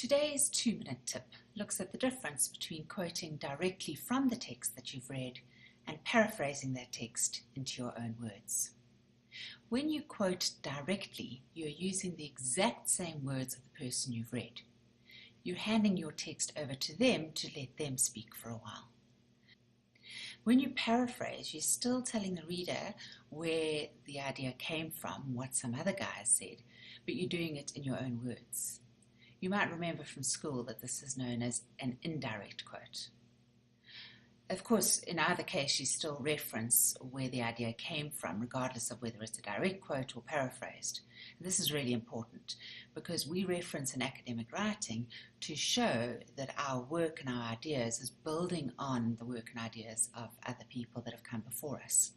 Today's 2-minute tip looks at the difference between quoting directly from the text that you've read and paraphrasing that text into your own words. When you quote directly, you're using the exact same words of the person you've read. You're handing your text over to them to let them speak for a while. When you paraphrase, you're still telling the reader where the idea came from, what some other guy said, but you're doing it in your own words. You might remember from school that this is known as an indirect quote. Of course, in either case, you still reference where the idea came from, regardless of whether it's a direct quote or paraphrased. And this is really important because we reference in academic writing to show that our work and our ideas is building on the work and ideas of other people that have come before us.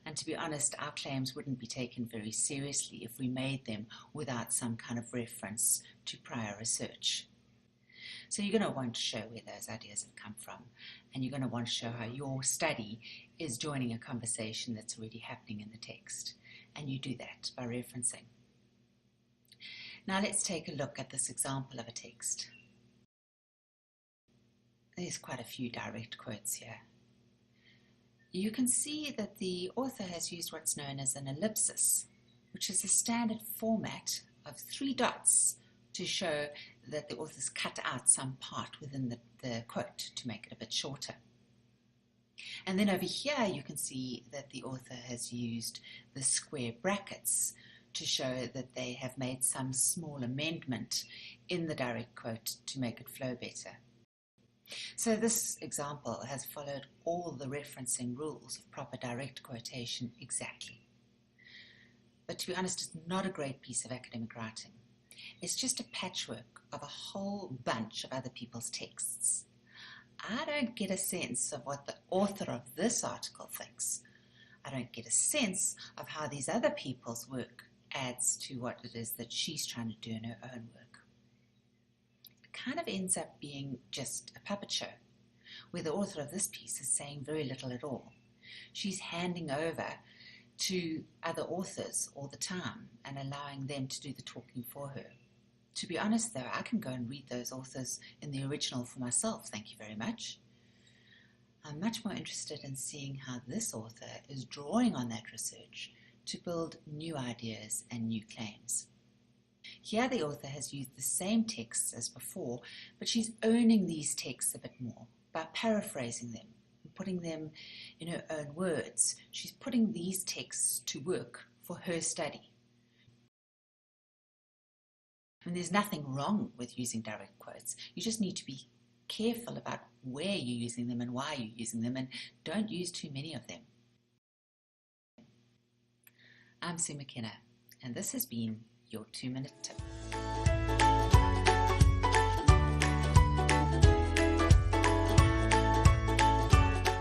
And to be honest, our claims wouldn't be taken very seriously if we made them without some kind of reference to prior research. So you're going to want to show where those ideas have come from, and you're going to want to show how your study is joining a conversation that's already happening in the text. And you do that by referencing. Now let's take a look at this example of a text. There's quite a few direct quotes here. You can see that the author has used what's known as an ellipsis, which is a standard format of 3 dots to show that the author's cut out some part within the quote to make it a bit shorter. And then over here you can see that the author has used the square brackets to show that they have made some small amendment in the direct quote to make it flow better. So this example has followed all the referencing rules of proper direct quotation exactly. But to be honest, it's not a great piece of academic writing. It's just a patchwork of a whole bunch of other people's texts. I don't get a sense of what the author of this article thinks. I don't get a sense of how these other people's work adds to what it is that she's trying to do in her own work. Kind of ends up being just a puppet show, where the author of this piece is saying very little at all. She's handing over to other authors all the time and allowing them to do the talking for her. To be honest though, I can go and read those authors in the original for myself, thank you very much. I'm much more interested in seeing how this author is drawing on that research to build new ideas and new claims. Here the author has used the same texts as before, but she's owning these texts a bit more by paraphrasing them and putting them in her own words. She's putting these texts to work for her study. And there's nothing wrong with using direct quotes. You just need to be careful about where you're using them and why you're using them, and don't use too many of them. I'm Sue McKenna, and this has been your 2-minute tip.